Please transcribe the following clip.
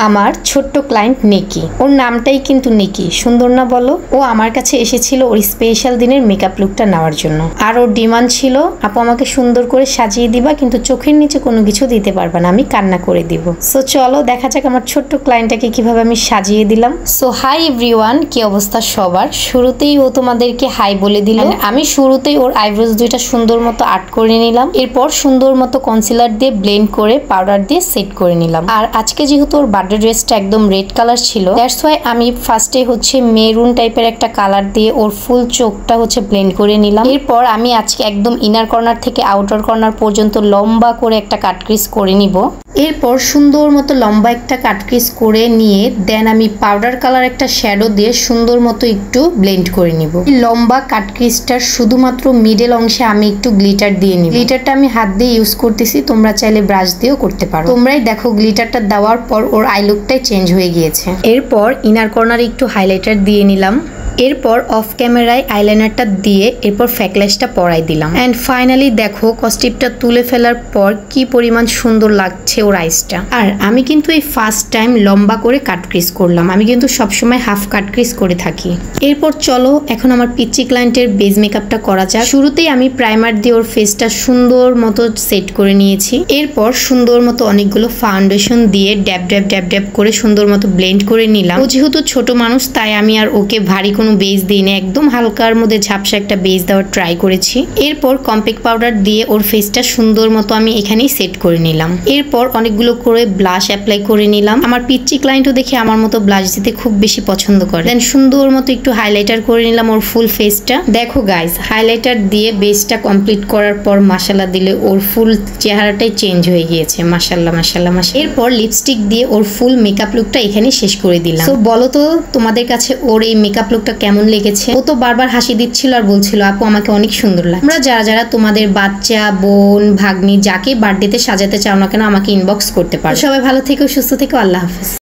আমার ছোট্ট ক্লায়েন্ট নিকি, ওর নামটাই কিন্তু নিকি, সুন্দর না বলো? ও আমার কাছে এসেছিল ওর স্পেশাল দিনের মেকআপ লুকটা নেওয়ার জন্য। আর ওর ডিমান্ড ছিল, আপু আমাকে সুন্দর করে সাজিয়ে দিবা, কিন্তু চোখের নিচে কোনো কিছু দিতে পারবা না, আমি কান্না করে দিব। সো চলো দেখা যাক আমার ছোট্ট ক্লায়েন্টটাকে কিভাবে আমি সাজিয়ে দিলাম। সো হাই এভরিওয়ান, কি অবস্থা সবার? শুরুতেই ও তোমাদেরকে হাই বলে দিল। আমি শুরুতেই ওর আইব্রোজ দুইটা সুন্দর মতো আর্ট করে নিলাম। এরপর সুন্দর মতো কনসিলার দিয়ে ব্লেন্ড করে পাউডার দিয়ে সেট করে নিলাম। আর আজকে যেহেতু ওর বার্থডে ড্রেসটা একদম রেড কালার ছিল, দ্যাটস ওয়াই আমি ফার্স্টে মেরুন টাইপের একটা কালার দিয়ে ওর ফুল চোখটা ব্লেন্ড করে নিলাম। এরপর আমি আজকে একদম ইনার কর্নার থেকে আউটার কর্নার পর্যন্ত লম্বা করে একটা কাট ক্রিজ করে নিব। এরপর সুন্দর মতো লম্বা একটা কাট ক্রিজ করে নিয়ে দেন আমি পাউডার কালার একটা শ্যাডো দিয়ে সুন্দর মতো একটু ব্লেন্ড করে নিব। লম্বা কাট ক্রিজটার শুধুমাত্র মিডল অংশে আমি একটু গ্লিটার দিয়ে নিব। গ্লিটারটা আমি হাত দিয়ে ইউজ করতেছি, তোমরা চাইলে ব্রাশ দিয়েও করতে পারো। তোমরাই দেখো গ্লিটারটা দেওয়ার পর ওর আই লুকটাই চেঞ্জ হয়ে গিয়েছে। এরপর ইনার কর্নারে একটু হাইলাইটার দিয়ে নিলাম। এরপর অফ ক্যামেরায় আইলাইনারটা দিয়ে এরপর ফ্যাকলেসটা পরাই দিলাম। অ্যান্ড ফাইনালি দেখো কস্টিপটা তুলে ফেলার পর কি পরিমাণ সুন্দর লাগছে ওর আইসটা। আর আমি কিন্তু এই ফার্স্ট টাইম লম্বা করে কাট ক্রিজ করলাম, আমি কিন্তু সবসময় হাফ কাট ক্রিজ করে থাকি। এরপর চলো এখন আমার পিচ্চি ক্লায়েন্টের বেজ মেকআপটা করা যাক। শুরুতেই আমি প্রাইমার দিয়ে ওর ফেসটা সুন্দর মতো সেট করে নিয়েছি। এরপর সুন্দর মতো অনেকগুলো ফাউন্ডেশন দিয়ে ড্যাব ড্যাব ড্যাব ড্যাব করে সুন্দর মতো ব্লেন্ড করে নিলাম। ও যেহেতু ছোট মানুষ তাই আমি আর ওকে ভারী কোনো বেস দিই না, একদম হালকার মধ্যে ঝাপসা একটা বেস দেওয়ার ট্রাই করেছি। এরপর কম্প্যাক্ট পাউডার দিয়ে ওর ফেসটা সুন্দর মতো আমি এখানেই সেট করে নিলাম। এরপর অনেকগুলো করে ব্লাশ অ্যাপ্লাই করে নিলাম। আমার পিচ্চি ক্লায়েন্টও দেখে আমার মতো ব্লাশ দিতে খুব বেশি পছন্দ করে। দেন সুন্দর মতো একটু হাইলাইটার করে নিলাম ওর ফুল ফেসটা। দেখো গাইস, হাইলাইটার দিয়ে বেসটা কমপ্লিট করার পর মাশাআল্লাহ দিলে ওর ফুল চেহারাটাই চেঞ্জ হয়ে গিয়েছে। মাশাআল্লাহ মাশাআল্লাহ মাশাআল্লাহ। এরপর লিপস্টিক দিয়ে ওর ফুল মেকআপ লুকটা এখানেই শেষ করে দিলাম। তো বলো তো তোমাদের কাছে ওর এই মেকআপ লুকটা কেমন লেগেছে? ও তো বারবার হাসি দিচ্ছিল আর বলছিল আপু আমাকে অনেক সুন্দর লাগে। তোমরা যারা যারা তোমাদের বাচ্চা, বোন, ভাগ্নি যাকে বার্থডেতে সাজাতে চাও না কেন আমাকে ইনবক্স করতে পারো। সবাই ভালো থেকো, সুস্থ থেকো, আল্লাহ হাফেজ।